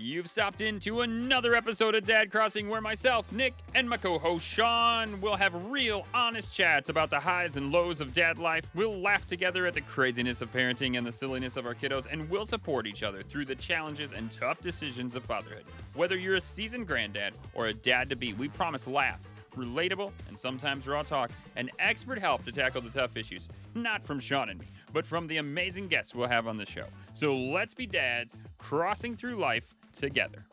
You've stopped into another episode of Dad Crossing where myself, Nick, and my co-host Sean will have real, honest chats about the highs and lows of dad life. We'll laugh together at the craziness of parenting and the silliness of our kiddos, and we'll support each other through the challenges and tough decisions of fatherhood. Whether you're a seasoned granddad or a dad-to-be, we promise laughs, relatable, and sometimes raw talk, and expert help to tackle the tough issues. Not from Sean and me, but from the amazing guests we'll have on the show. So let's be dads crossing through life together.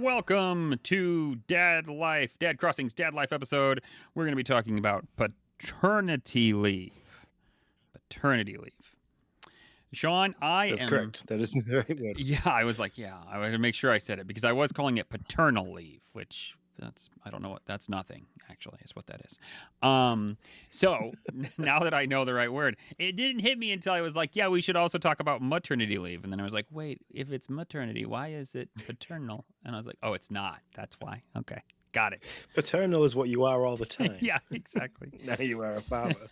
Welcome to Dad Crossing's Dad Life episode. We're going to be talking about paternity leave. Sean, That's correct. That isn't the right word. Yeah, I was like, I wanted to make sure I said it because I was calling it paternal leave, which I don't know what, that's nothing, actually, is what that is. So now that I know the right word, it didn't hit me until I was like, we should also talk about maternity leave. And then I was like, wait, if it's maternity, why is it paternal? And I was like, oh, it's not. That's why. Okay. Got it. Paternal is what you are all the time. Yeah, exactly. Now you are a father.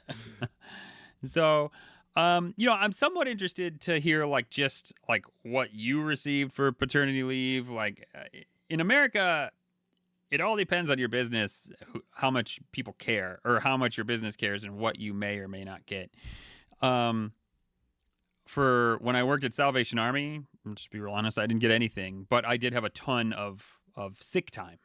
So, I'm somewhat interested to hear just what you received for paternity leave. In America, it all depends on your business, how much people care or how much your business cares and what you may or may not get. For when I worked at Salvation Army, just to be real honest, I didn't get anything, but I did have a ton of sick time.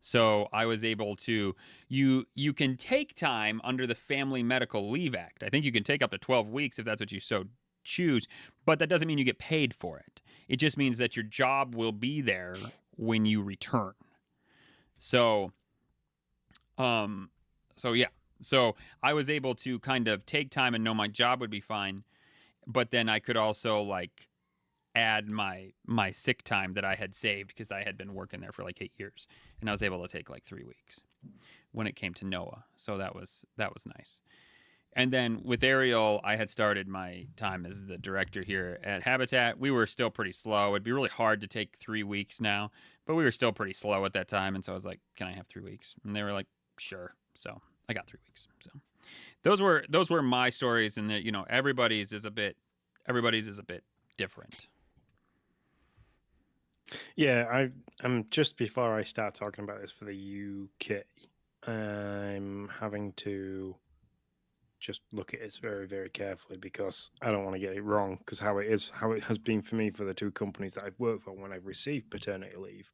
So I was able to, you can take time under the Family Medical Leave Act. I think you can take up to 12 weeks if that's what you so choose, but that doesn't mean you get paid for it. It just means that your job will be there when you return. So I was able to kind of take time and know my job would be fine, but then I could also add my sick time that I had saved because I had been working there for 8 years, and I was able to take 3 weeks when it came to Noah. So that was nice. And then with Ariel, I had started my time as the director here at Habitat. We were still pretty slow. It'd be really hard to take 3 weeks now, but we were still pretty slow at that time. And so I was like, can I have 3 weeks? And they were like, sure. So I got 3 weeks. So those were my stories. And that, everybody's is a bit different. Yeah, I'm just before I start talking about this for the UK, I'm having to just look at it very, very carefully because I don't want to get it wrong, because how it has been for me for the two companies that I've worked for when I've received paternity leave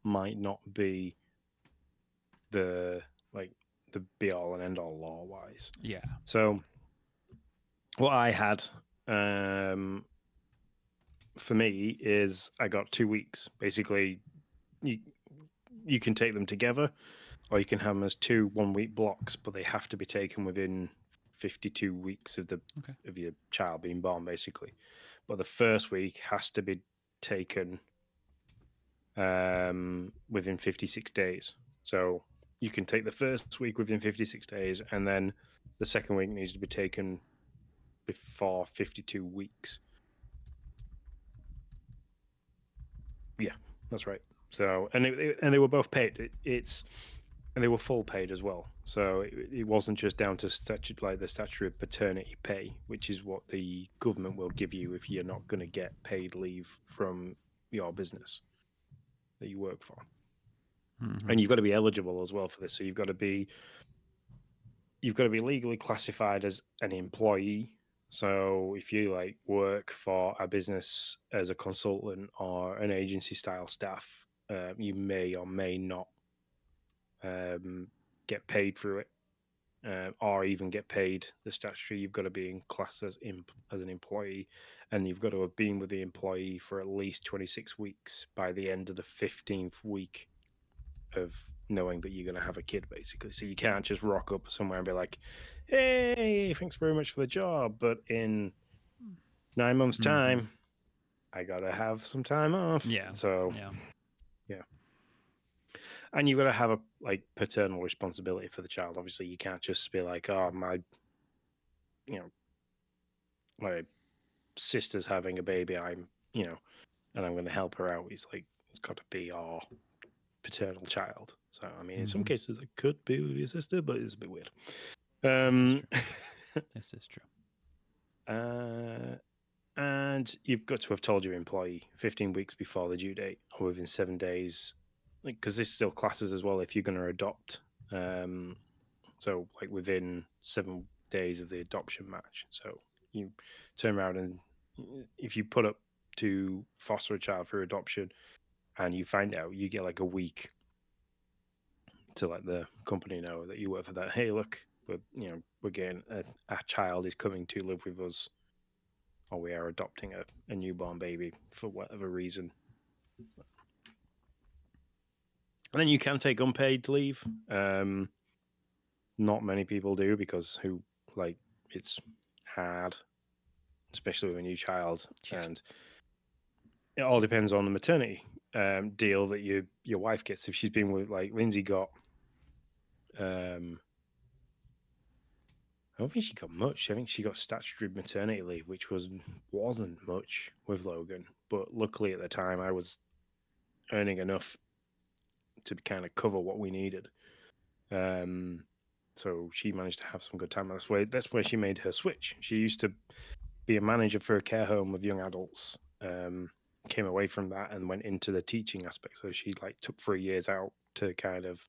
might not be the be all and end all law wise. Yeah. So what I had for me is I got 2 weeks. Basically, you can take them together, or you can have them as 2 1-week blocks, but they have to be taken within 52 weeks of your child being born, basically. But the first week has to be taken within 56 days. So you can take the first week within 56 days, and then the second week needs to be taken before 52 weeks. Yeah, that's right. So, and they were both paid. And they were full paid as well. So it wasn't just down to the statutory paternity pay, which is what the government will give you if you're not going to get paid leave from your business that you work for. Mm-hmm. And you've got to be eligible as well for this. So you've got to be legally classified as an employee. So if you work for a business as a consultant or an agency style staff, you may or may not get paid through it, or even get paid the statutory. You've got to be in class as an employee, and you've got to have been with the employee for at least 26 weeks by the end of the 15th week of knowing that you're going to have a kid, basically. So you can't just rock up somewhere and be like, hey, thanks very much for the job, but in 9 months' time, I got to have some time off. Yeah. So, yeah. And you've got to have a paternal responsibility for the child. Obviously, you can't just be like, oh, you know, my sister's having a baby, and I'm going to help her out. He's like, it's got to be our paternal child. So, I mean, in some Mm-hmm. cases, it could be with your sister, but it's a bit weird. This is Um, true. This is true. and you've got to have told your employee 15 weeks before the due date or within 7 days, because this still classes as well if you're going to adopt. So, like within 7 days of the adoption match. So, you turn around and if you put up to foster a child for adoption and you find out, you get like a week to let the company know that you work for that. Hey, look, we're getting a child is coming to live with us, or we are adopting a newborn baby for whatever reason. And then you can take unpaid leave. Not many people do because like it's hard, especially with a new child, Yeah. and it all depends on the maternity deal that your wife gets. If she's been with, like Lindsay got, um, I don't think she got much. I think she got statutory maternity leave, which wasn't much with Logan. But luckily at the time, I was earning enough to kind of cover what we needed. Um, so she managed to have some good time. That's where she made her switch. She used to be a manager for a care home of young adults. Came away from that and went into the teaching aspect. So she like took 3 years out to kind of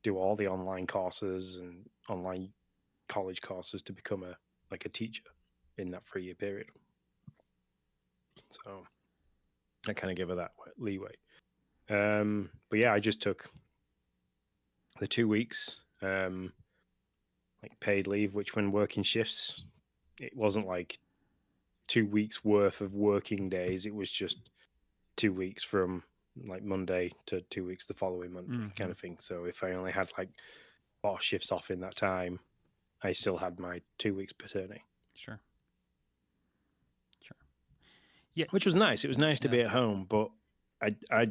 do all the online courses and online college courses to become a teacher in that 3 year period. So I kind of give her that leeway. But yeah, I just took the 2 weeks, like paid leave, which when working shifts, it wasn't like 2 weeks worth of working days. It was just 2 weeks from like Monday to 2 weeks the following Monday kind of thing. So if I only had like 4 shifts off in that time, I still had my 2 weeks paternity. Sure. Yeah. Which was nice. It was nice to Yeah. be at home, but I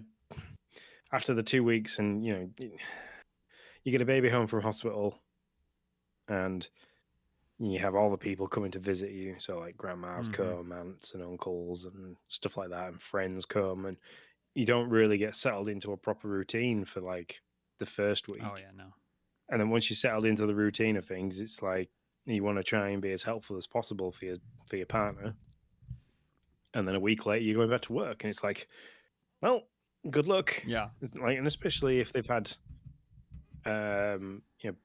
after the 2 weeks and you get a baby home from hospital and you have all the people coming to visit you. So like grandmas come, aunts and uncles and stuff like that, and friends come, and you don't really get settled into a proper routine for like the first week. Oh yeah. No. And then once you settled into the routine of things, it's like you want to try and be as helpful as possible for your partner. And then a week later, you're going back to work, and it's like, well, good luck. Yeah. Like, and especially if they've had,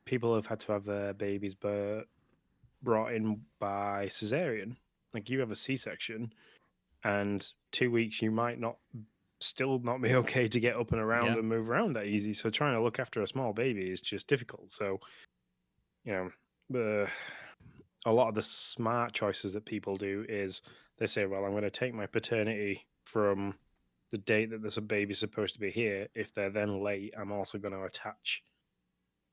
people have had to have their babies brought in by cesarean. Like you have a C-section, and 2 weeks you might still not be okay to get up and around and move around that easy. So trying to look after a small baby is just difficult. So, a lot of the smart choices that people do is they say, well, I'm going to take my paternity from the date that there's a baby supposed to be here. If they're then late, I'm also going to attach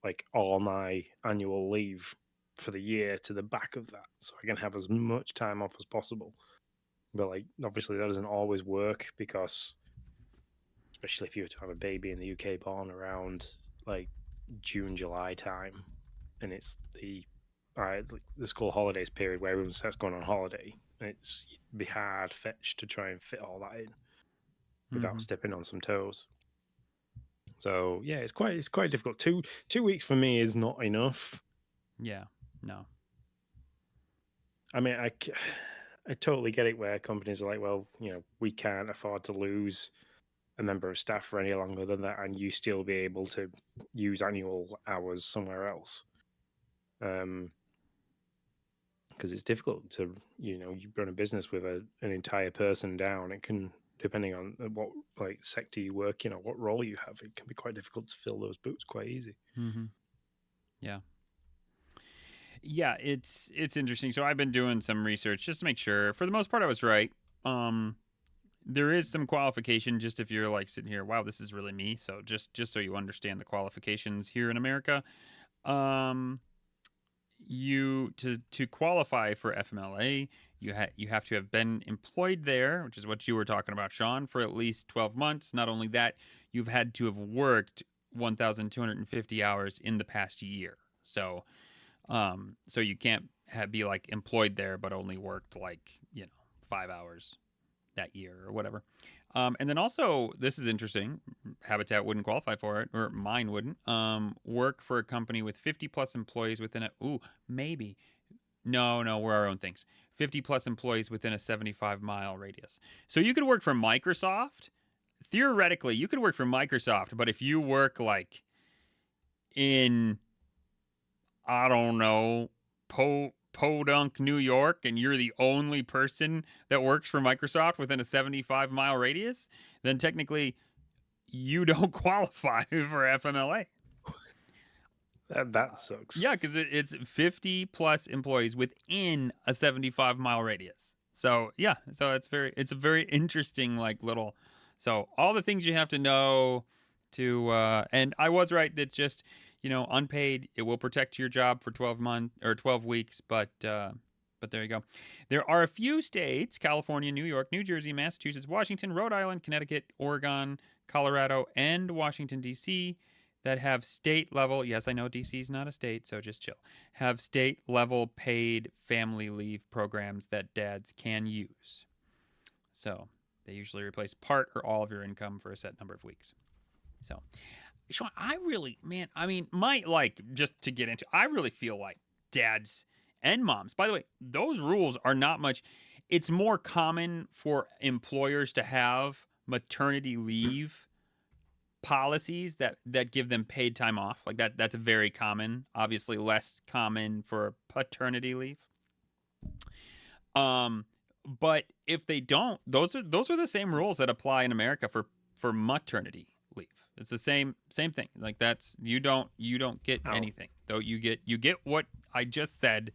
like all my annual leave for the year to the back of that, so I can have as much time off as possible. But like, obviously, that doesn't always work because, especially if you were to have a baby in the UK born around like June, July time, and it's the school holidays period where everyone starts going on holiday, it'd be hard fetched to try and fit all that in without stepping on some toes. So yeah, it's quite difficult. Two weeks for me is not enough. Yeah. No. I mean, I totally get it where companies are like, well, we can't afford to lose a member of staff for any longer than that, and you still be able to use annual hours somewhere else. Because it's difficult to, you run a business with an entire person down. It can, depending on what like sector you work in or what role you have, it can be quite difficult to fill those boots quite easy. Yeah. Yeah, it's interesting. So I've been doing some research just to make sure. For the most part, I was right. There is some qualification just if you're like sitting here, wow, this is really me. So just so you understand the qualifications here in America, you to qualify for FMLA, you have to have been employed there, which is what you were talking about, Sean, for at least 12 months. Not only that, you've had to have worked 1,250 hours in the past year. So you can't be like employed there, but only worked like 5 hours that year or whatever. And then also, this is interesting. Habitat wouldn't qualify for it, or mine wouldn't. Work for a company with 50 plus employees within a. Ooh, maybe. No, no, we're our own things. 50 plus employees within a 75-mile radius. So you could work for Microsoft. Theoretically, you could work for Microsoft, but if you work like in, I don't know, Podunk, New York, and you're the only person that works for Microsoft within a 75-mile radius, then technically you don't qualify for FMLA. That sucks. Yeah, because it's 50 plus employees within a 75-mile radius. So yeah, so it's a very interesting like little. So all the things you have to know to, and I was right that just unpaid, it will protect your job for 12 months or 12 weeks, but there you go. There are a few states: California, New York, New Jersey, Massachusetts, Washington, Rhode Island, Connecticut, Oregon, Colorado, and Washington D.C. that have state level. Yes, I know DC is not a state, so just chill. Have state level paid family leave programs that dads can use. So they usually replace part or all of your income for a set number of weeks. So, Sean, I really, man, I mean, just to get into, I really feel like dads and moms, by the way, those rules are not much. It's more common for employers to have maternity leave policies that give them paid time off. Like that's very common. Obviously less common for paternity leave. Um but if they don't, those are the same rules that apply in America for maternity leave. It's the same thing. Like that's you don't get Oh, anything. Though you get what I just said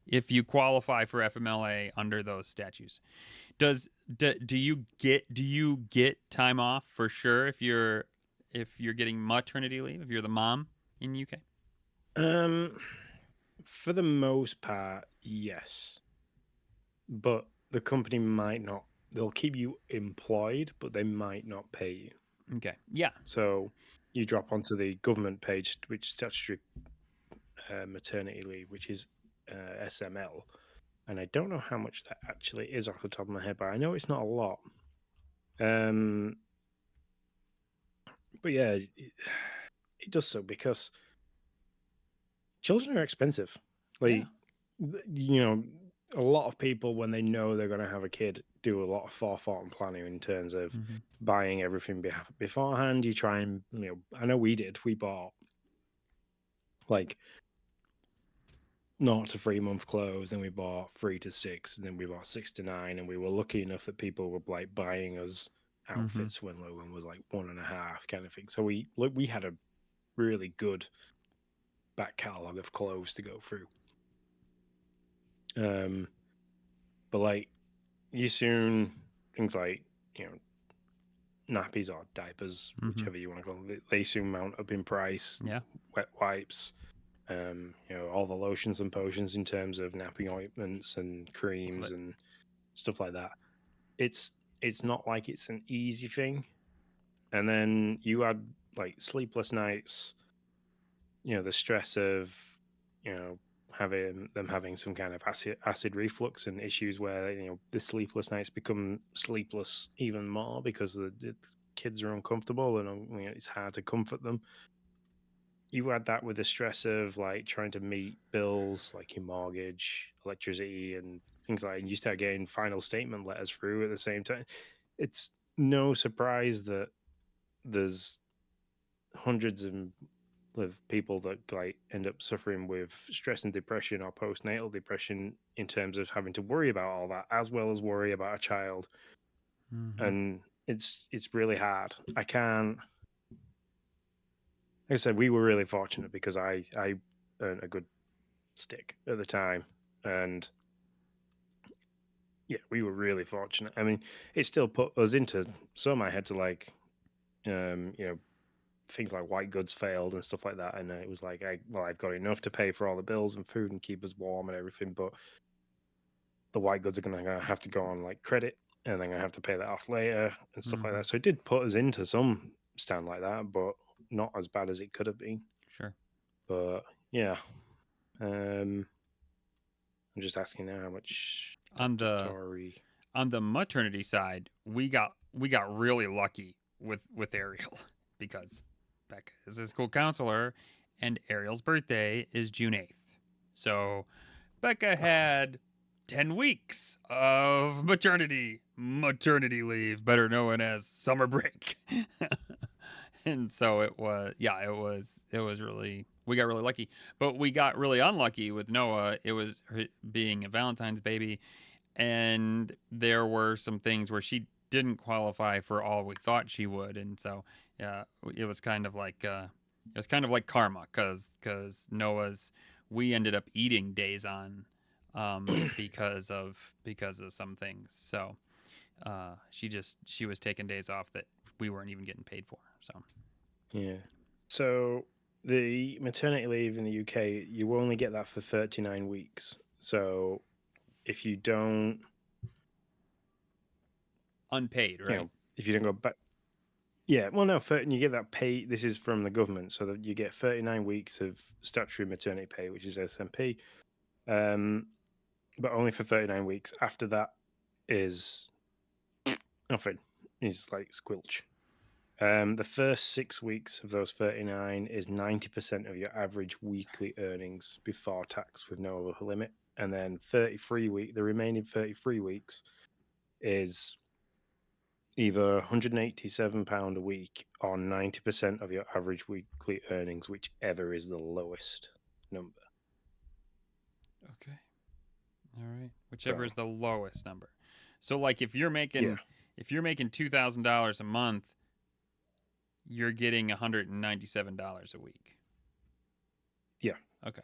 if you qualify for FMLA under those statutes. Do you get time off for sure if you're getting maternity leave, if you're the mom in UK? um, for the most part, yes, but the company might not. They'll keep you employed, but they might not pay you. Okay. Yeah. So you drop onto the government page, which statutory maternity leave, which is SML, and I don't know how much that actually is off the top of my head, but I know it's not a lot. Um, but yeah, it does so because children are expensive. Yeah. Like, you know, a lot of people, when they know they're going to have a kid, do a lot of forethought and planning in terms of Mm-hmm. buying everything beforehand. You try and, I know we did. We bought like 0 to 3 month clothes, then we bought 3 to 6, and then we bought 6 to 9, and we were lucky enough that people were like buying us Mm-hmm. outfits when Logan was like 1.5 kind of thing. So we had a really good back catalog of clothes to go through. But like you soon things like nappies or diapers, Mm-hmm. whichever you want to call them, they soon mount up in price. Yeah. Wet wipes, all the lotions and potions in terms of nappy ointments and Love creams it. and stuff like that. It's it's not like it's an easy thing. And then you add like sleepless nights, the stress of you know having some kind of acid reflux and issues where the sleepless nights become sleepless even more because the kids are uncomfortable and it's hard to comfort them. You add that with the stress of like trying to meet bills like your mortgage, electricity, and things like that, and you start getting final statement letters through at the same time. It's no surprise that there's hundreds of people that like end up suffering with stress and depression or postnatal depression in terms of having to worry about all that as well as worry about a child. Mm-hmm. And it's really hard. I can't, like I said, we were really fortunate because I earned a good stick at the time, and yeah, we were really fortunate. I mean, it still put us into some. I had to like um you know things like white goods failed and stuff like that, and it was like I've got enough to pay for all the bills and food and keep us warm and everything, but the white goods are gonna have to go on like credit, and then I have to pay that off later and stuff like Mm-hmm. that. So it did put us into some stand like that, but not as bad as it could have been. Sure. But yeah, um, I'm just asking now how much On the statutory. on the maternity side, we got really lucky with Ariel because Becca is a school counselor, and Ariel's birthday is June 8th. So Becca had 10 weeks of maternity leave, better known as summer break. And so it was really, we got really lucky. But we got really unlucky with Noah. It was her being a Valentine's baby, and there were some things where she didn't qualify for all we thought she would, and so yeah, it was kind of like karma, because Noah's, we ended up eating days on, because of some things. So she was taking days off that we weren't even getting paid for. So Yeah. So the maternity leave in the UK, you only get that for 39 weeks. So if you don't, unpaid, right? if you don't go back, yeah, well, no, you get that pay. This is from the government, so that you get 39 weeks of statutory maternity pay, which is SMP, but only for 39 weeks. After that is nothing. It's like squelch. The first 6 weeks of those 39 is 90% of your average weekly earnings before tax with no upper limit. And then the remaining 33 weeks is either £187 a week or 90% of your average weekly earnings, whichever is the lowest number. Okay. All right. Whichever So, is the lowest number. So like if you're yeah, making $2,000 a month, you're getting $197 a week. yeah, Okay.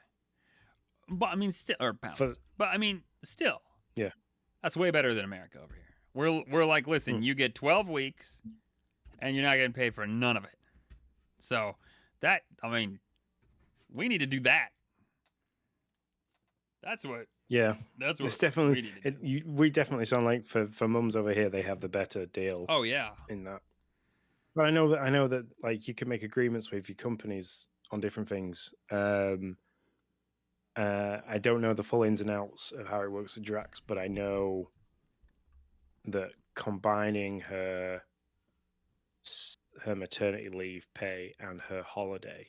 But I mean still, or for, pounds. But I mean still. yeah. That's way better than America over here. We're like, listen, Mm. you get 12 weeks and you're not getting paid for none of it. So that, I mean, we need to do that. That's what Yeah, that's it's what definitely we need to do. we definitely sound like for mums over here, they have the better deal Oh yeah. in that. But I know that like you can make agreements with your companies on different things. I don't know the full ins and outs of how it works with Drax, but I know that combining her maternity leave pay and her holiday,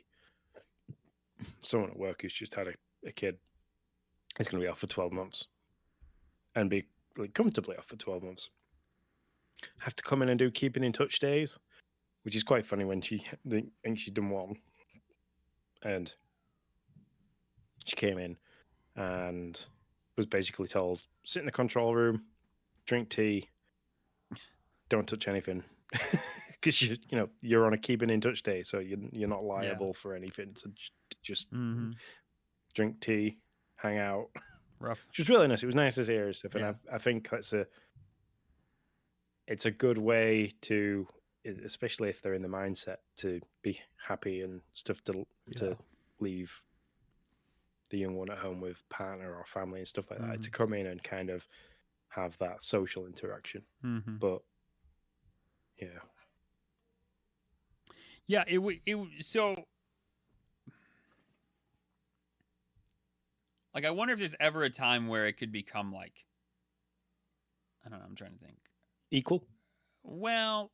someone at work who's just had a kid is going to be off for 12 months and be like comfortably off for 12 months. Have to come in and do keeping in touch days, which is quite funny when she thinks she's done one, and she came in and was basically told, sit in the control room, drink tea, don't touch anything. Because you're on a keeping in touch day, so you're not liable for anything. So just drink tea, hang out. Rough. Which was really nice. It was nice to hear stuff, and Yeah. I think it's a good way to, especially if they're in the mindset to be happy and stuff, to leave the young one at home with partner or family and stuff like that, to come in and kind of have that social interaction. But yeah, so like I wonder if there's ever a time where it could become like, I don't know, I'm trying to think. equal. Well,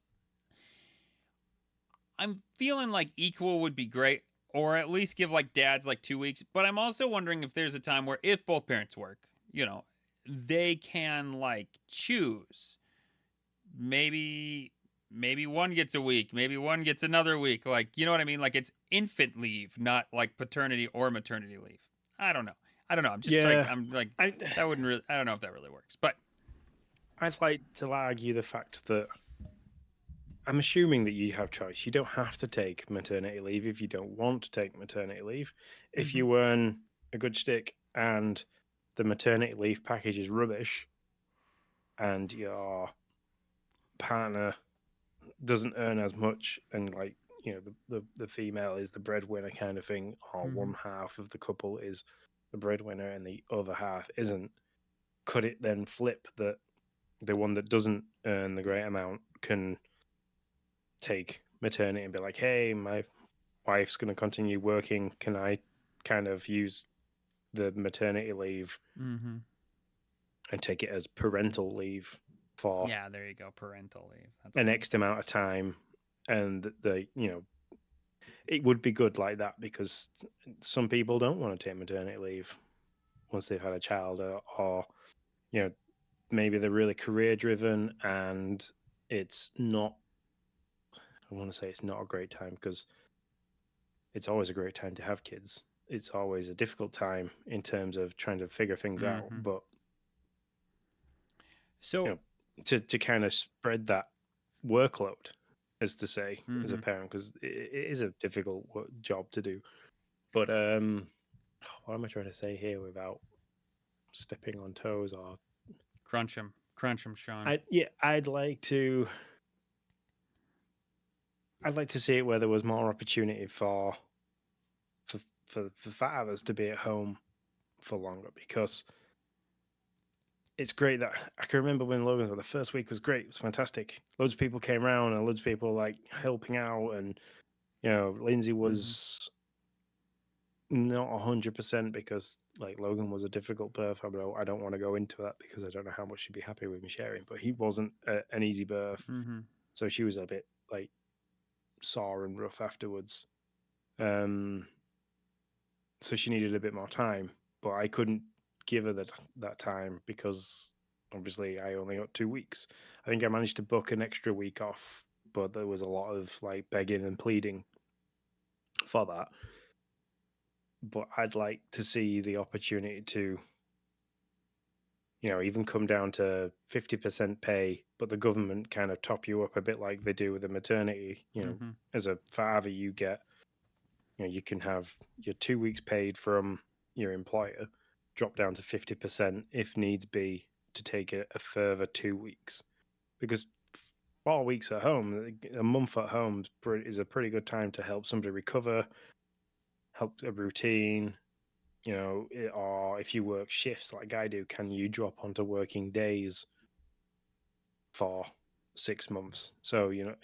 I'm feeling like equal would be great, or at least give like dads like 2 weeks. But I'm also wondering if there's a time where if both parents work, they can like choose. Maybe one gets a week, maybe one gets another week. Like, you know what I mean? Like it's infant leave, not like paternity or maternity leave. I don't know. I'm just I'm like, that wouldn't really, I don't know if that really works. But I'd like to argue the fact that I'm assuming that you have choice. You don't have to take maternity leave if you don't want to take maternity leave. If you earn a good stick and the maternity leave package is rubbish and your partner doesn't earn as much, and like, the female is the breadwinner kind of thing, or one half of the couple is the breadwinner and the other half isn't, could it then flip that the one that doesn't earn the great amount can take maternity and be like, hey, my wife's going to continue working, can I kind of use the maternity leave and take it as parental leave for Yeah, there you go. Parental leave. That's an good. X amount of time, and it would be good like that because some people don't want to take maternity leave once they've had a child, or you know maybe they're really career driven and it's not. I want to say it's not a great time because it's always a great time to have kids. It's always a difficult time in terms of trying to figure things out, Mm-hmm. but you So, know, to kind of spread that workload, as to say, as a mm-hmm. parent, because it is a difficult job to do. But what am I trying to say here without stepping on toes? Or Crunch 'em, Sean. I'd like to see it where there was more opportunity for for fathers to be at home for longer because it's great that I can remember when Logan's the first week was great. It was fantastic. Loads of people came around and loads of people like helping out, and Lindsay Mm-hmm. was not 100% because like Logan was a difficult birth. I don't want to go into that because I don't know how much she'd be happy with me sharing. But he wasn't an easy birth, Mm-hmm. so she was a bit like sore and rough afterwards. Um, so she needed a bit more time, but I couldn't give her that time because obviously I only got 2 weeks. I think I managed to book an extra week off, but there was a lot of like begging and pleading for that. But I'd like to see the opportunity to, even come down to 50% pay, but the government kind of top you up a bit like they do with the maternity. Mm-hmm. As a father, you can have your 2 weeks paid from your employer, drop down to 50% if needs be to take a further 2 weeks. Because 4 weeks at home, a month at home is a pretty good time to help somebody recover, help a routine, or if you work shifts like I do, can you drop onto working days for 6 months? So, your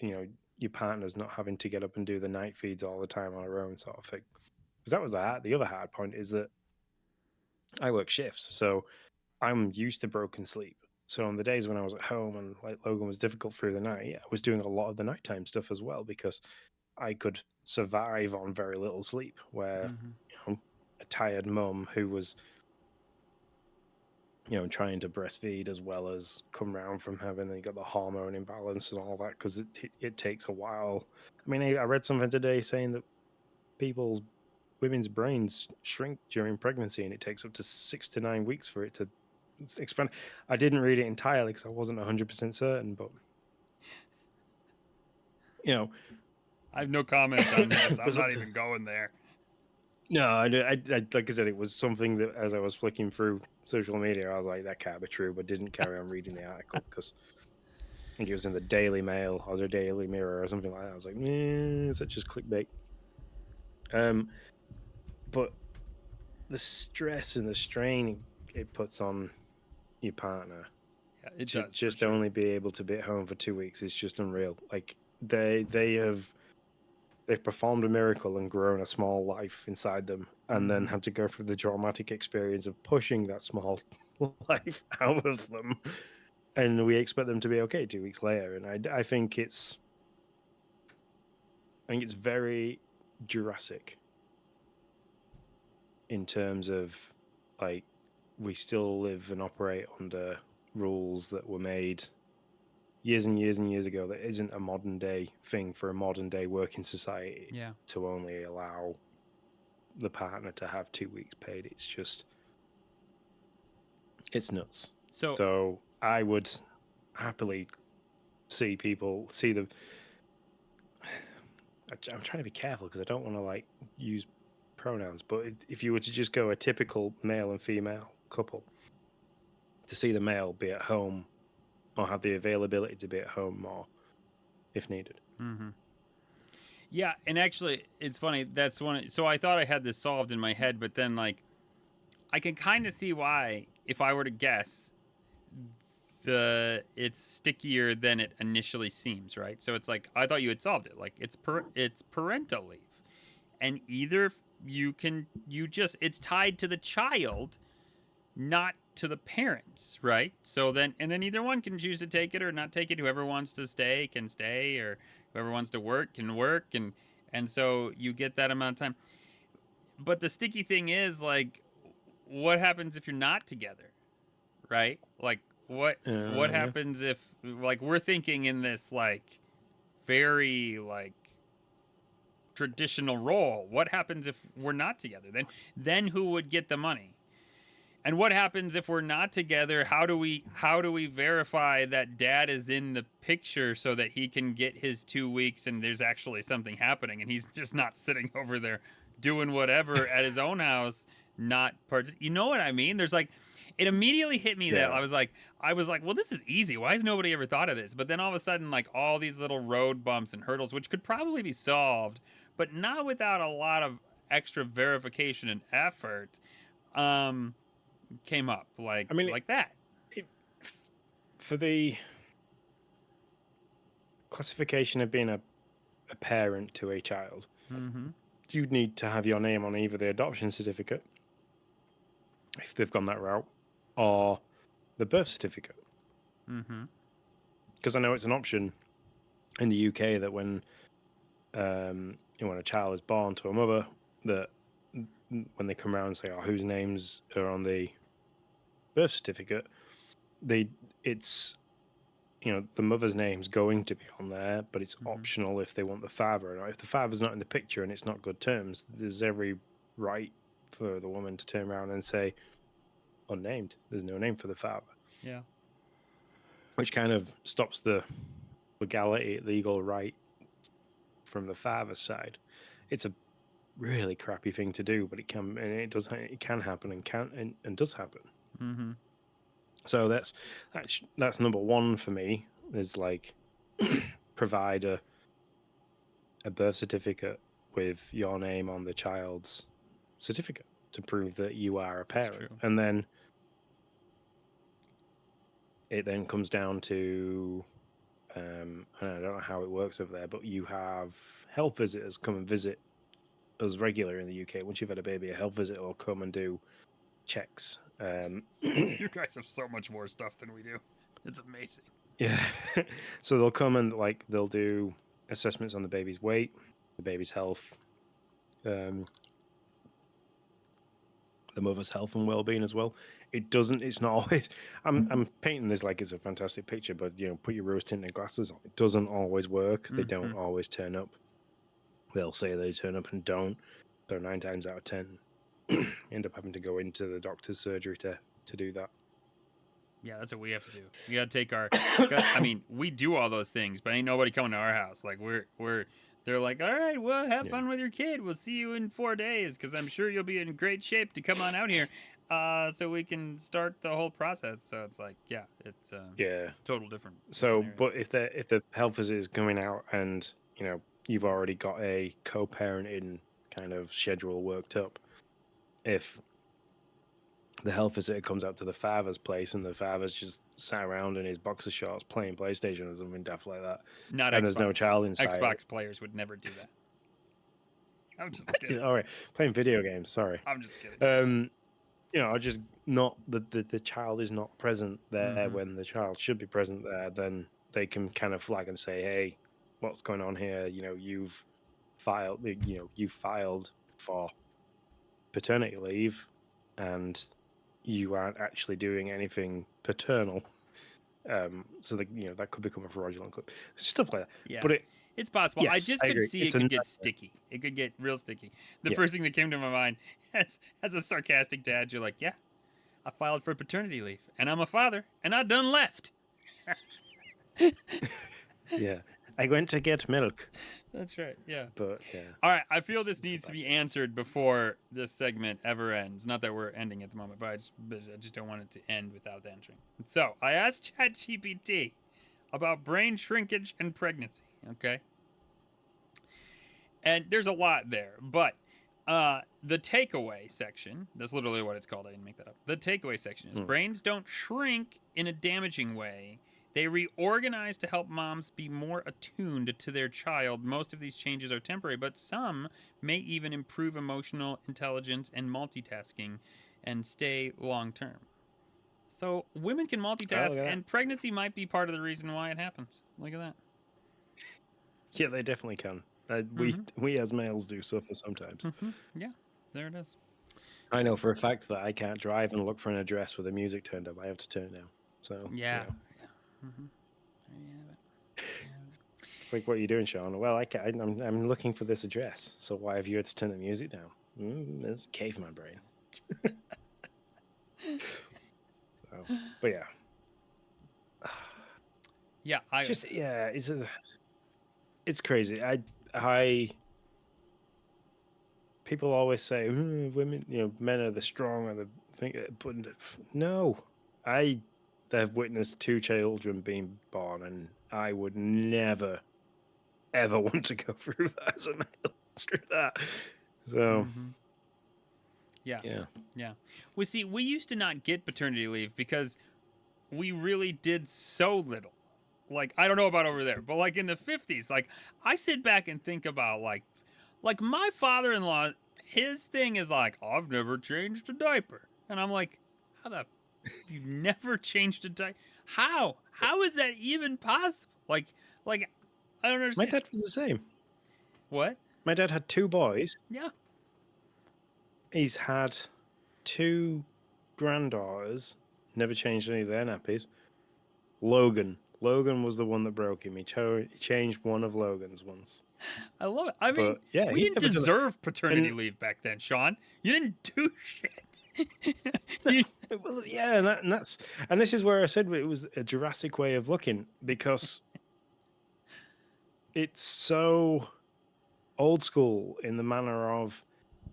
partner's not having to get up and do the night feeds all the time on her own sort of thing. Because that was the other hard point is that I work shifts, so I'm used to broken sleep. So on the days when I was at home and like Logan was difficult through the night, I was doing a lot of the nighttime stuff as well because I could survive on very little sleep. Where Mm-hmm. a tired mum who was trying to breastfeed as well as come round from having you got the hormone imbalance and all that because it takes a while. I mean, I read something today saying that women's brains shrink during pregnancy and it takes up to 6 to 9 weeks for it to expand. I didn't read it entirely because I wasn't 100% certain, but you know, I have no comment on this. I'm there's not even going there. no, like I said, it was something that as I was flicking through social media, I was like, that can't be true, but didn't carry on reading the article because I think it was in the Daily Mail or the Daily Mirror or something like that. I was like, is that just clickbait? Um, but the stress and the strain it puts on your partner Yeah, it to does for just sure. only be able to be at home for 2 weeks is just unreal. Like they've performed a miracle and grown a small life inside them, and then Mm-hmm. had to go through the traumatic experience of pushing that small life out of them, and we expect them to be okay 2 weeks later. And I think it's very Jurassic in terms of like we still live and operate under rules that were made years and years and years ago that isn't a modern day thing for a modern day working society Yeah. to only allow the partner to have 2 weeks paid. It's nuts. So So I would happily see the. I'm trying to be careful because I don't want to like use pronouns, but if you were to just go a typical male and female couple, to see the male be at home or have the availability to be at home more if needed. mm-hmm. Yeah, and actually, it's funny. That's one. So I thought I had this solved in my head, but then like I can kind of see why, if I were to guess, it's stickier than it initially seems, right? So it's like I thought you had solved it. Like it's parental leave, and either you just it's tied to the child, not to the parents, right? So then, and then either one can choose to take it or not take it. Whoever wants to stay can stay, or whoever wants to work can work, and so you get that amount of time. But the sticky thing is, like, what happens if you're not together, right? Like, what Yeah. happens if, like, we're thinking in this, like, very, like, traditional role. What happens if we're not together? Then who would get the money? And what happens if we're not together? How do we verify that dad is in the picture so that he can get his 2 weeks and there's actually something happening and he's just not sitting over there doing whatever at his own house, not part. You know what I mean? There's like, it immediately hit me that Yeah. I was like, well, this is easy. Why has nobody ever thought of this? But then all of a sudden, like, all these little road bumps and hurdles, which could probably be solved, but not without a lot of extra verification and effort. Um, Came up I mean, like that. it, for the classification of being a parent to a child, Mm-hmm. you'd need to have your name on either the adoption certificate, if they've gone that route, or the birth certificate. Mm-hmm. Because I know it's an option in the UK that when a child is born to a mother, that when they come around and say, "Oh, whose names are on the birth certificate?" it's the mother's name's going to be on there, but it's Mm-hmm. optional if they want the father. And if the father's not in the picture and it's not good terms, there's every right for the woman to turn around and say, "Unnamed. There's no name for the father." Yeah. Which kind of stops the legal right from the father's side. It's a really crappy thing to do, but it can happen and does happen. Mm-hmm. So that's number one for me, is like provide a birth certificate with your name on the child's certificate to prove that you are a That's parent. true. And then it then comes down to and I don't know how it works over there, but you have health visitors come and visit us regular in the UK. Once you've had a baby, a health visitor will come and do checks. You guys have so much more stuff than we do. It's amazing. Yeah. So they'll come and they'll do assessments on the baby's weight, the baby's health, the mother's health and well-being as well. It's not always, I'm painting this like it's a fantastic picture, but put your rose tinted glasses on. It doesn't always work. They don't Mm-hmm. always turn up. They'll say they turn up and don't. So 9 times out of 10 end up having to go into the doctor's surgery to do that. Yeah, that's what we have to do. We gotta take our. I mean, we do all those things, but ain't nobody coming to our house. Like we're. They're like, all right, well, have Yeah. fun with your kid. We'll see you in 4 days because I'm sure you'll be in great shape to come on out here, so we can start the whole process. So it's like, yeah, it's Yeah. a total different. So, scenario. but if the health visit is coming out and you've already got a co-parenting kind of schedule worked up, if the health visitor comes out to the father's place and the father's just sat around in his boxer shorts playing PlayStation or something daft like that, Not and Xbox. there's no child inside, Xbox players would never do that. I'm just kidding. all right, playing video games. Sorry, I'm just kidding. just not the child is not present there Mm-hmm. when the child should be present there. Then they can kind of flag and say, "Hey, what's going on here? You've filed for paternity leave, and you aren't actually doing anything paternal." So that could become a fraudulent clip, stuff like that. Yeah. But It's possible. I yes, just I could agree. see It's it a could get nightmare. sticky. It could get real sticky. The Yeah. first thing that came to my mind, as a sarcastic dad, you're like, yeah, I filed for paternity leave, and I'm a father, and I done left. Yeah, I went to get milk, That's right. Yeah. but yeah. All right. I feel this it's a needs to bad be joke. answered before this segment ever ends. Not that we're ending at the moment, but I just don't want it to end without answering. So I asked ChatGPT about brain shrinkage and pregnancy. Okay. And there's a lot there, but the takeaway section, that's literally what it's called. I didn't make that up. The takeaway section is brains don't shrink in a damaging way. They reorganize to help moms be more attuned to their child. Most of these changes are temporary, but some may even improve emotional intelligence and multitasking and stay long term. So women can Oh, multitask, look at that. and pregnancy might be part of the reason why it happens. Look at that. Yeah, they definitely can. Mm-hmm. We as males do suffer sometimes. Mm-hmm. Yeah, there it is. I know for a fact that I can't drive and look for an address with the music turned up. I have to turn it down. So, Yeah. Mm-hmm. There you have it. it's like, what are you doing, Sean? Well, I'm looking for this address. So why have you had to turn the music down? It's caveman brain. So, but yeah, Yeah, I. just yeah, it's crazy. I people always say women, men are the strong and the thing, but no, I have witnessed two children being born, and I would never ever want to go through that as a male. Screw that. So Mm-hmm. Yeah, yeah, yeah. We see. We used to not get paternity leave because we really did so little. Like I don't know about over there, but like in the 50s, like I sit back and think about like my father-in-law, his thing is like, I've never changed a diaper. And I'm like, how the you never changed a diaper? How? How is that even possible? Like I don't my understand. dad was the same. What? My dad had two boys. Yeah. He's had two granddaughters. Never changed any of their nappies. Logan was the one that broke him. He changed one of Logan's once. I love it. I mean, But yeah, we he'd didn't never done it. deserve paternity And leave back then, Sean. You didn't do shit. you well, yeah, and this is where I said it was a Jurassic way of looking, because it's so old school in the manner of,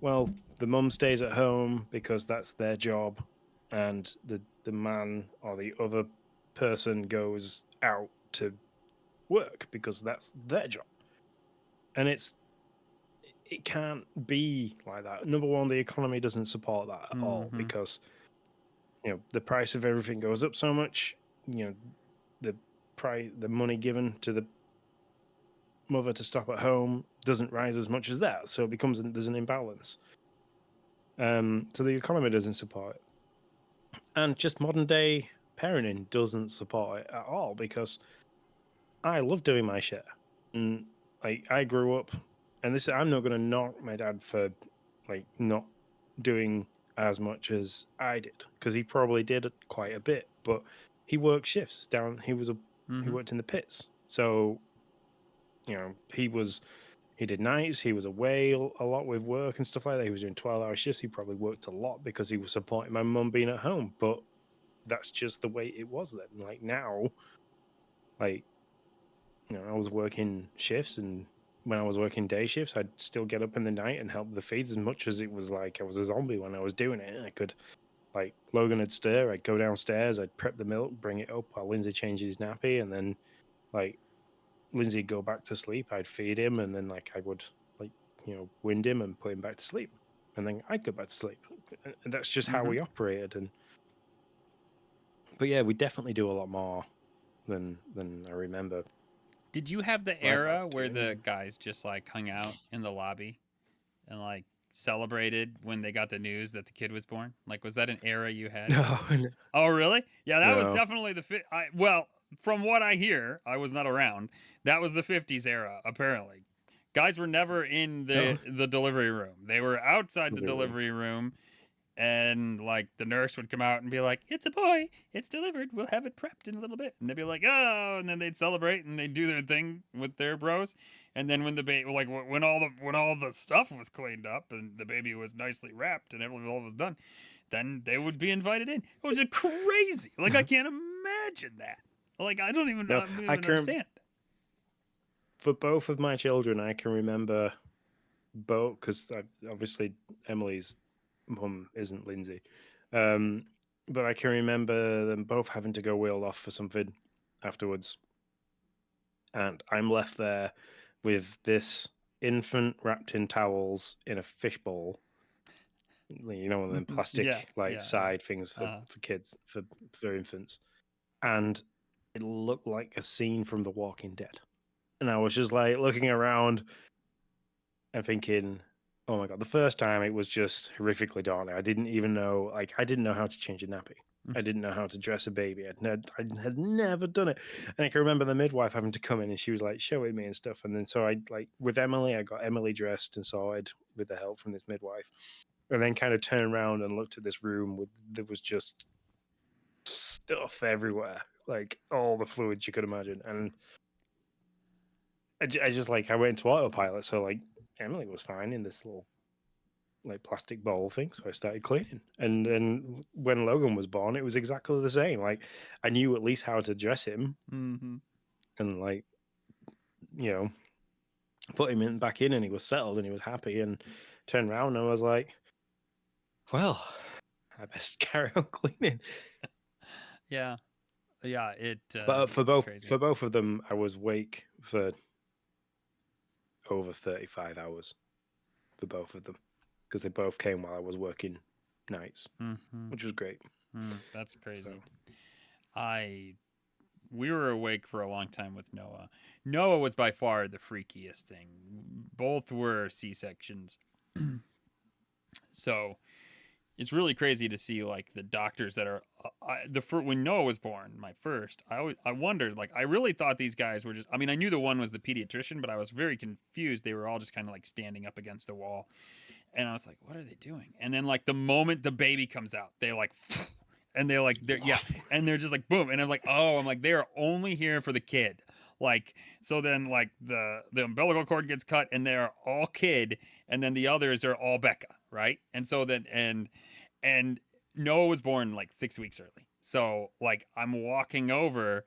well, the mum stays at home because that's their job, and the man or the other person goes out to work because that's their job. And it can't be like that. Number one, the economy doesn't support that at all, Mm-hmm. because the price of everything goes up so much. The the money given to the mother to stop at home doesn't rise as much as that, so it becomes there's an imbalance. So the economy doesn't support it, and just modern day parenting doesn't support it at all, because I love doing my share, and like I grew up, and this I'm not going to knock my dad for like not doing as much as I did, because he probably did quite a bit, but he worked shifts down. He Mm-hmm. worked in the pits, so he did nights. He was away a lot with work and stuff like that. He was doing 12-hour shifts. He probably worked a lot because he was supporting my mum being at home. But that's just the way it was then. Like now, like I was working shifts, and when I was working day shifts, I'd still get up in the night and help the feeds, as much as it was like I was a zombie when I was doing it. I could, like, Logan would stir, I'd go downstairs, I'd prep the milk, bring it up while Lindsay changed his nappy, and then like Lindsay'd go back to sleep, I'd feed him, and then like I would, like, wind him and put him back to sleep, and then I'd go back to sleep. And that's just how Mm-hmm. we operated. But yeah, we definitely do a lot more than I remember Did you have the my father era where doing. the guys just like hung out in the lobby and like celebrated when they got the news that the kid was born? Like, was that an era you had? No, Oh, really? Yeah, that was no. definitely well, from what I hear, I was not around. That was the 50s era, apparently. Guys were never in Oh, the delivery room. They were outside the delivery. delivery room, and like the nurse would come out and be like, "It's a boy. It's delivered. We'll have it prepped in a little bit." And they'd be like, "Oh," and then they'd celebrate and they'd do their thing with their bros. And then when the baby, like when all the stuff was cleaned up and the baby was nicely wrapped and everything all was done, then they would be invited in. It was just crazy. Like I can't imagine that. Like No, I don't I even can understand. for both of my children, I can remember both, because obviously Emily's mum isn't Lindsay, um, but I can remember them both having to go wheeled off for something afterwards, and I'm left there with this infant wrapped in towels in a fishbowl, one of them Yeah, plastic like yeah, yeah. side things for Uh, kids, for infants, and it looked like a scene from The Walking Dead. And I was just like looking around and thinking, oh my god, the first time it was just horrifically daunting. I didn't even know, like, I didn't know how to change a nappy. I didn't know how to dress a baby. I had never done it. And I can remember the midwife having to come in and she was like showing me and stuff. And then so I like with Emily, I got Emily dressed and sorted with the help from this midwife. And then kind of turned around and looked at this room with there was just stuff everywhere, like all the fluids you could imagine. And I just like I went into autopilot. So like Emily was fine in this little like plastic bowl thing, so I started cleaning. And then when Logan was born, it was exactly the same. Like I knew at least how to dress him Mm-hmm. and like you know put him in back in, and he was settled and he was happy. And turned around and I was like, well, I best carry on cleaning. Yeah. Yeah. But It's crazy. for both of them, I was awake for over 35 hours for both of them because they both came while I was working nights, Mm-hmm. which was great. That's So crazy. We were awake for a long time with Noah. Noah was by far the freakiest thing. Both were C-sections. So it's really crazy to see like the doctors that are when Noah was born, my first. I wondered like I really thought these guys were just. I mean, I knew the one was the pediatrician, but I was very confused. They were all just kind of like standing up against the wall, and I was like, what are they doing? And then like the moment the baby comes out, they like. And they're like and they're just like boom, and I'm like they are only here for the kid, like so then like the umbilical cord gets cut and they're all kid, and then the others are all Becca, right? And so then and Noah was born like 6 weeks early. So like I'm walking over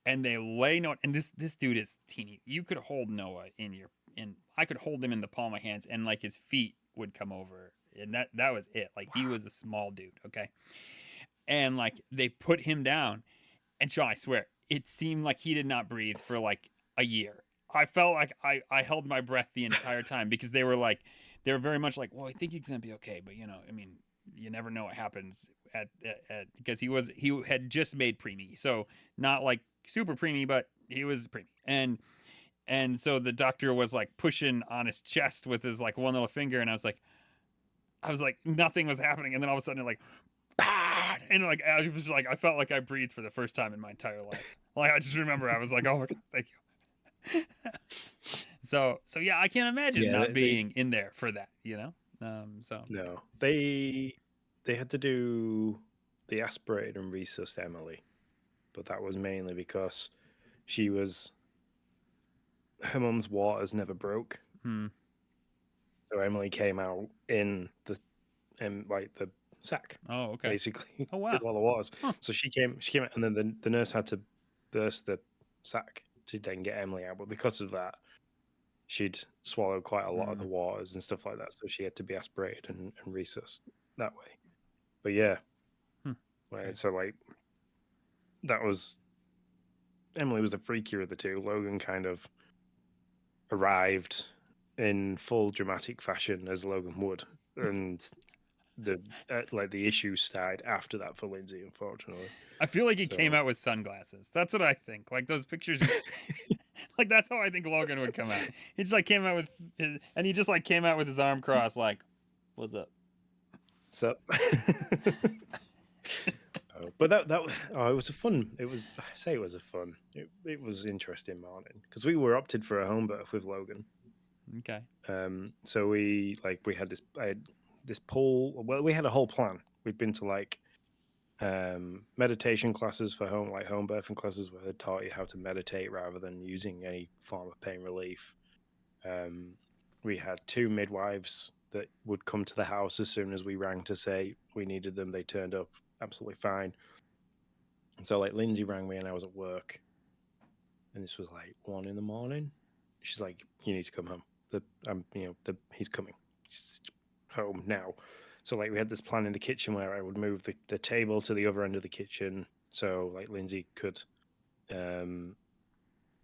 and they lay Noah, and this dude is teeny. You could hold Noah in I could hold him in the palm of my hands and like his feet would come over. And that was it. Like he was a small dude, okay? And like they put him down, and Sean, I swear, it seemed like he did not breathe for like a year. I felt like I held my breath the entire time because they were very much like, well, I think he's gonna be okay, but I mean, you never know what happens at because he had just made preemie, so not like super preemie, but he was preemie, and so the doctor was like pushing on his chest with his like one little finger, and I was like nothing was happening, and then all of a sudden like and like I was like I felt like I breathed for the first time in my entire life. Like I just remember I was like, oh my god, thank you. So yeah, I can't imagine yeah, not they being in there for that. So no, they had to do the aspirated and resused Emily, but that was mainly because she was her mum's waters never broke, hmm. so Emily came out in the like the sack Oh, okay. basically Oh wow. with all the waters. Huh. So she came out, and then the nurse had to burst the sack to then get Emily out, but because of that, she'd swallowed quite a lot of the Mm, waters and stuff like that, so she had to be aspirated and resused that way. But yeah, hmm. right, Okay. so like that was Emily was the freakier of the two. Logan kind of arrived in full dramatic fashion as Logan would, and the like the issues started after that for Lindsay, unfortunately. I feel like he came So out with sunglasses. That's what I think. Like those pictures just like that's how I think Logan would come out. He just like came out with he just like came out with his arm crossed like, what's up? so but that it was a fun. It was I say it was a fun. It was interesting morning because we were opted for a home birth with Logan. Okay. So we had this I had this poll. Well, we had a whole plan. We'd been to like meditation classes for home birthing classes where they taught you how to meditate rather than using any form of pain relief. Um, we had two midwives that would come to the house as soon as we rang to say we needed them. They turned up absolutely fine. And so like Lindsay rang me and I was at work, and this was like 1 in the morning. She's like, "You need to come home. He's coming. He's home now." So like we had this plan in the kitchen where I would move the table to the other end of the kitchen so like Lindsay could um,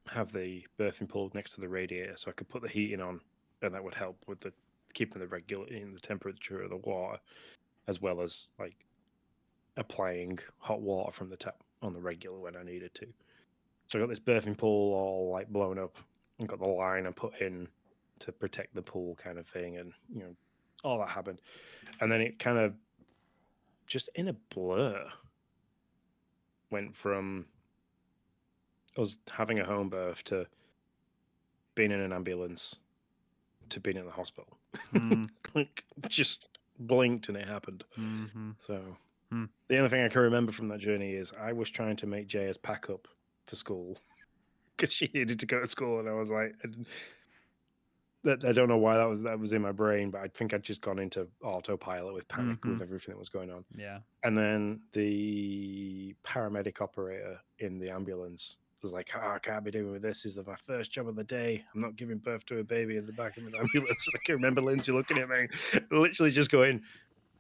have the birthing pool next to the radiator, so I could put the heating on, and that would help with the keeping the regulating the temperature of the water, as well as like applying hot water from the tap on the regular when I needed to. So I got this birthing pool all like blown up, and got the line I put in to protect the pool kind of thing, and all that happened, and then it kind of just in a blur. went from us having a home birth to being in an ambulance to being in the hospital. Like, just blinked and it happened. Mm-hmm. So the only thing I can remember from that journey is I was trying to make Jaya's pack up for school because she needed to go to school, and I was like, I don't know why that was in my brain, but I think I'd just gone into autopilot with panic with everything that was going on. Yeah. And then the paramedic operator in the ambulance was like, I can't be doing with this. This is my first job of the day. I'm not giving birth to a baby in the back of an ambulance. And I can remember Lindsay looking at me, literally just going,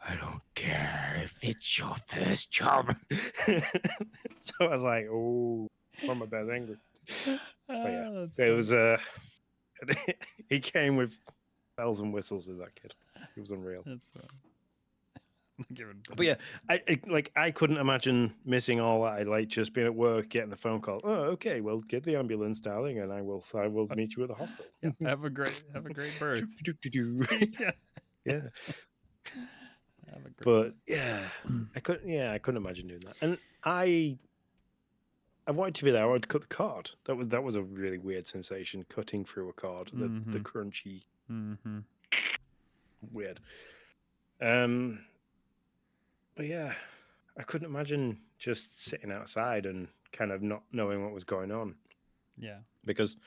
I don't care if it's your first job. So I was like, oh, I'm a bit angry. But yeah, That's it funny. was, he came with bells and whistles in that kid. It was unreal. That's But yeah, I couldn't imagine missing all that. Like just being at work, getting the phone call. Oh, okay, well, get the ambulance, darling, and I will meet you at the hospital. yeah. Have a great birth. Yeah. Yeah. Have a great But yeah, I couldn't imagine doing that. And I wanted to be there. I wanted to cut the cord. That was a really weird sensation, cutting through a cord. The crunchy, weird. But yeah, I couldn't imagine just sitting outside and kind of not knowing what was going on. Yeah. Because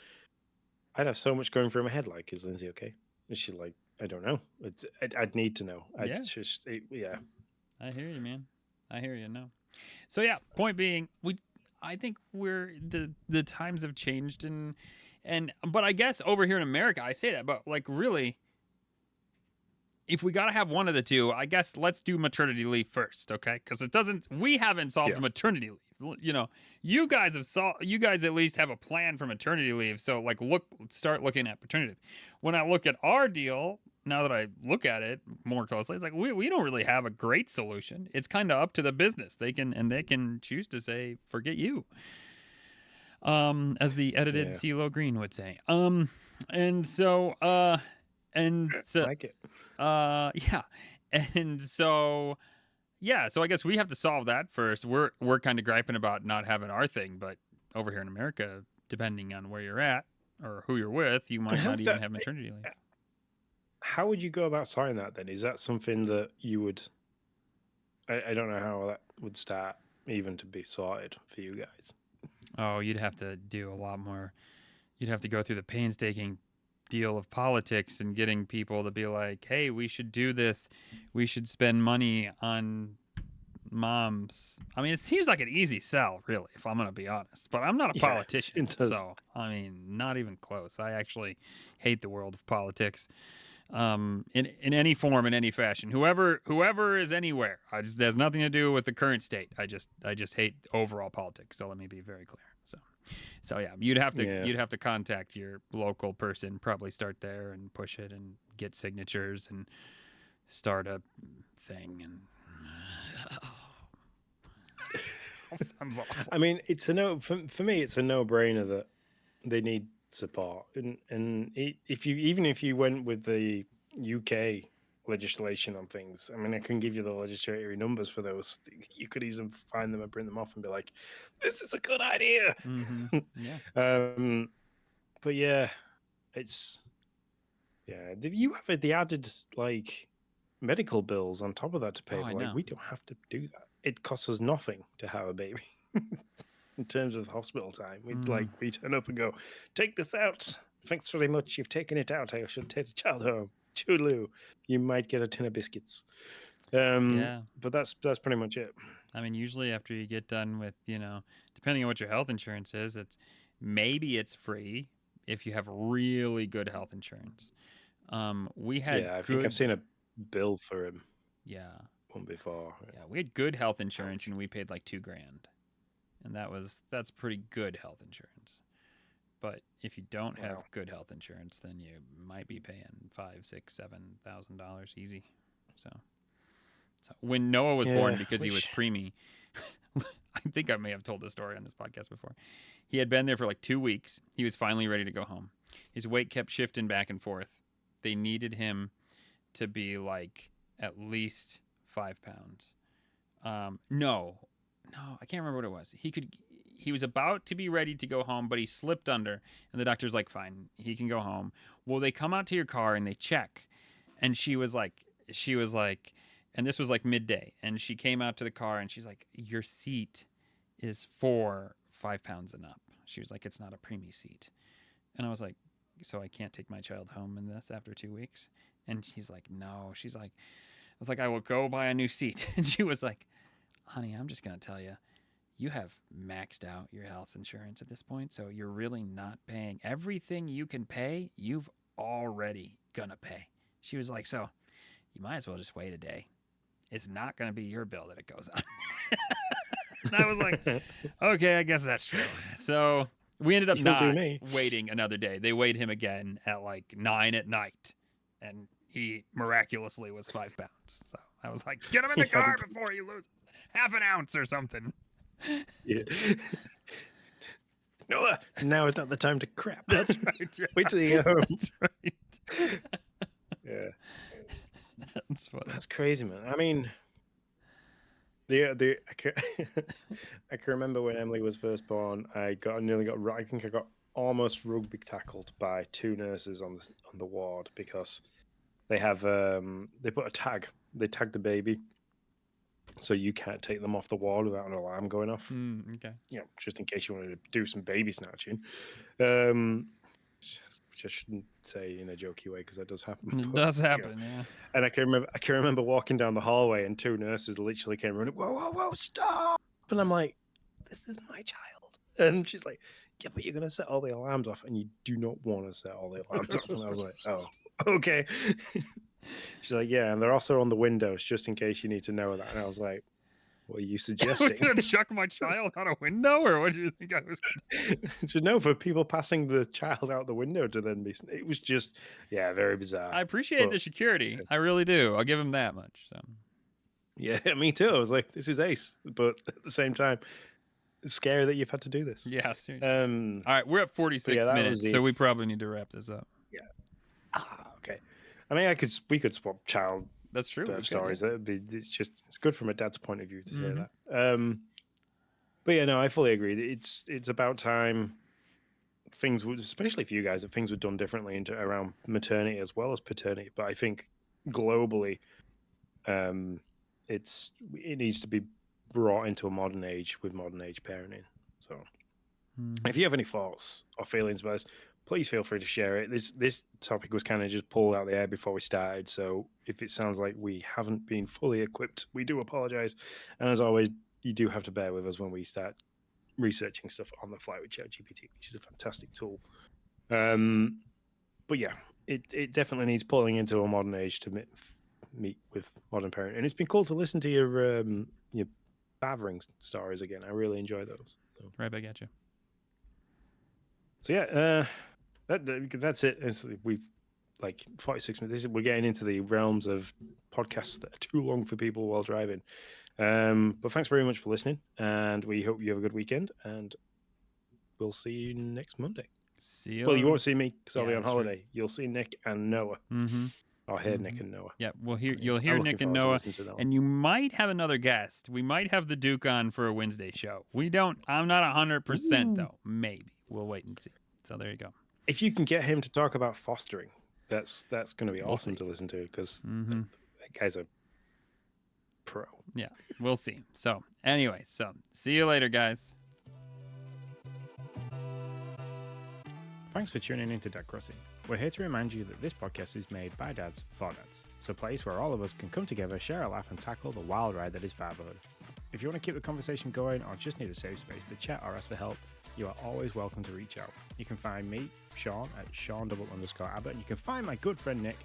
I'd have so much going through my head. Like, is Lindsay okay? Is she like, I don't know. I'd need to know. Yeah. Yeah. I hear you, man. I hear you. No. So yeah, point being, I think we're the times have changed but I guess over here in America, I say that, but like really, if we got to have one of the two, I guess let's do maternity leave first, okay? Because we haven't solved maternity leave. You know, you guys at least have a plan for maternity leave. So like, start looking at paternity leave. When I look at our deal, now that I look at it more closely, it's like we don't really have a great solution. It's kind of up to the business. They can choose to say, forget you. As the edited CeeLo Green would say. And so like it. Yeah. And so I guess we have to solve that first. We're kind of griping about not having our thing, but over here in America, depending on where you're at or who you're with, you might not even have maternity leave. How would you go about sorting that then? Is that something that you would I don't know how that would start even to be sorted for you guys. Oh, you'd have to do a lot more. You'd have to go through the painstaking deal of politics and getting people to be like, hey, we should do this. We should spend money on moms. I mean, it seems like an easy sell, really, if I'm going to be honest. But I'm not a politician. So, I mean, not even close. I actually hate the world of politics. In any form, in any fashion, whoever is anywhere, it has nothing to do with the current state. I just hate overall politics. So let me be very clear. So yeah, you'd have to contact your local person, probably start there and push it and get signatures and start a thing. And sounds awful. I mean, it's a no for me. It's a no-brainer that they need support, and if you went with the UK legislation on things, I mean, I can give you the legislatory numbers for those. You could easily find them and print them off and be like, "This is a good idea." Mm-hmm. Yeah. But yeah, it's Did you have the added like medical bills on top of that to pay? Like, we don't have to do that. It costs us nothing to have a baby. In terms of hospital time, we turn up and go, take this out. Thanks very much. You've taken it out. I should take the child home. Toodaloo. You might get a tin of biscuits. But that's pretty much it. I mean, usually after you get done with, depending on what your health insurance is, it's free if you have really good health insurance. We had I think I've seen a bill for him. Yeah. One before. Yeah, we had good health insurance and we paid like $2,000. And that's pretty good health insurance. But if you don't have good health insurance, then you might be paying $5,000, $6,000, $7,000 easy. So when Noah was born, because he was preemie, I think I may have told this story on this podcast before. He had been there for like 2 weeks. He was finally ready to go home. His weight kept shifting back and forth. They needed him to be like at least 5 pounds. No, no, I can't remember what it was. He was about to be ready to go home, but he slipped under, and the doctor's like, fine, he can go home. Well, they come out to your car and they check, and she was like, and this was like midday, and she came out to the car and she's like, your seat is for 5 pounds and up. She was like, it's not a preemie seat. And I was like, so I can't take my child home in this after 2 weeks? And she's like, no. She's like, I was like, I will go buy a new seat. And she was like, honey, I'm just going to tell you, you have maxed out your health insurance at this point. So you're really not paying everything you can pay. You've already going to pay. She was like, so you might as well just wait a day. It's not going to be your bill that it goes on. And I was like, okay, I guess that's true. So we ended up not waiting another day. They weighed him again at like 9 at night, and he miraculously was 5 pounds. So I was like, get him in the car before he loses half an ounce or something. Yeah. No, now is not the time to crap. That's right. Yeah. Wait till you get home. That's right. Yeah. That's funny. That's crazy, man. I mean, I can remember when Emily was first born. I think I got almost rugby tackled by 2 nurses on the ward because they have they put a tag. They tag the baby, so you can't take them off the ward without an alarm going off. Okay. Just in case you wanted to do some baby snatching. Which I shouldn't say in a jokey way because that does happen. It does happen, yeah. And I can remember walking down the hallway and 2 nurses literally came running. Whoa, stop! And I'm like, this is my child. And she's like, yeah, but you're gonna set all the alarms off, and you do not want to set all the alarms off. And I was like, oh, okay. She's like, yeah, and they're also on the windows just in case you need to know that. And I was like, what are you suggesting? I was going to chuck my child out a window, or what do you think I was going to do? No, for people passing the child out the window to then be... It was just, very bizarre. I appreciate the security. I really do. I'll give him that much. So. Yeah, me too. I was like, this is ace. But at the same time, it's scary that you've had to do this. Yeah, seriously. All right, we're at 46 minutes, so we probably need to wrap this up. Yeah. Okay. I mean, we could swap child... That's true. Stories. It's good from a dad's point of view to say that. But yeah, no, I fully agree. It's about time things would, especially for you guys, that things were done differently around maternity as well as paternity. But I think globally, it needs to be brought into a modern age with modern age parenting. So, if you have any thoughts or feelings about this, please feel free to share it. This topic was kind of just pulled out of the air before we started, so if it sounds like we haven't been fully equipped, we do apologize. And as always, you do have to bear with us when we start researching stuff on the fly with ChatGPT, which is a fantastic tool. But yeah, it definitely needs pulling into a modern age to meet with modern parenting. And it's been cool to listen to your fathering stories again. I really enjoy those. So. Right back at you. So yeah, that's it. We've 46 minutes. We're getting into the realms of podcasts that are too long for people while driving. But thanks very much for listening, and we hope you have a good weekend. And we'll see you next Monday. See you. Well, you won't see me because I'll be on holiday. True. You'll see Nick and Noah. Mm-hmm. I'll hear Nick and Noah. Yeah, you'll hear Nick and Noah, and you might have another guest. We might have the Duke on for a Wednesday show. I'm not 100% though. Maybe we'll wait and see. So there you go. If you can get him to talk about fostering, that's going to be awesome to listen to because that guy's a pro. Yeah, we'll see. So anyway, see you later, guys. Thanks for tuning in to Dad Crossing. We're here to remind you that this podcast is made by dads for dads. It's a place where all of us can come together, share a laugh, and tackle the wild ride that is fatherhood. If you want to keep the conversation going or just need a safe space to chat or ask for help, you are always welcome to reach out. You can find me, Sean, at Sean_Abbott, and you can find my good friend Nick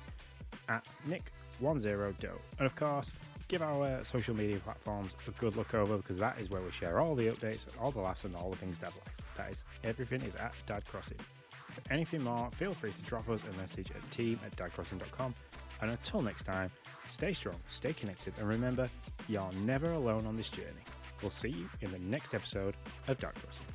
at Nick10Do. And of course, give our social media platforms a good look over because that is where we share all the updates, all the laughs, and all the things dad life. Everything is at Dad Crossing. For anything more, feel free to drop us a message at team@dadcrossing.com. And until next time, stay strong, stay connected, and remember, you're never alone on this journey. We'll see you in the next episode of Dad Crossing.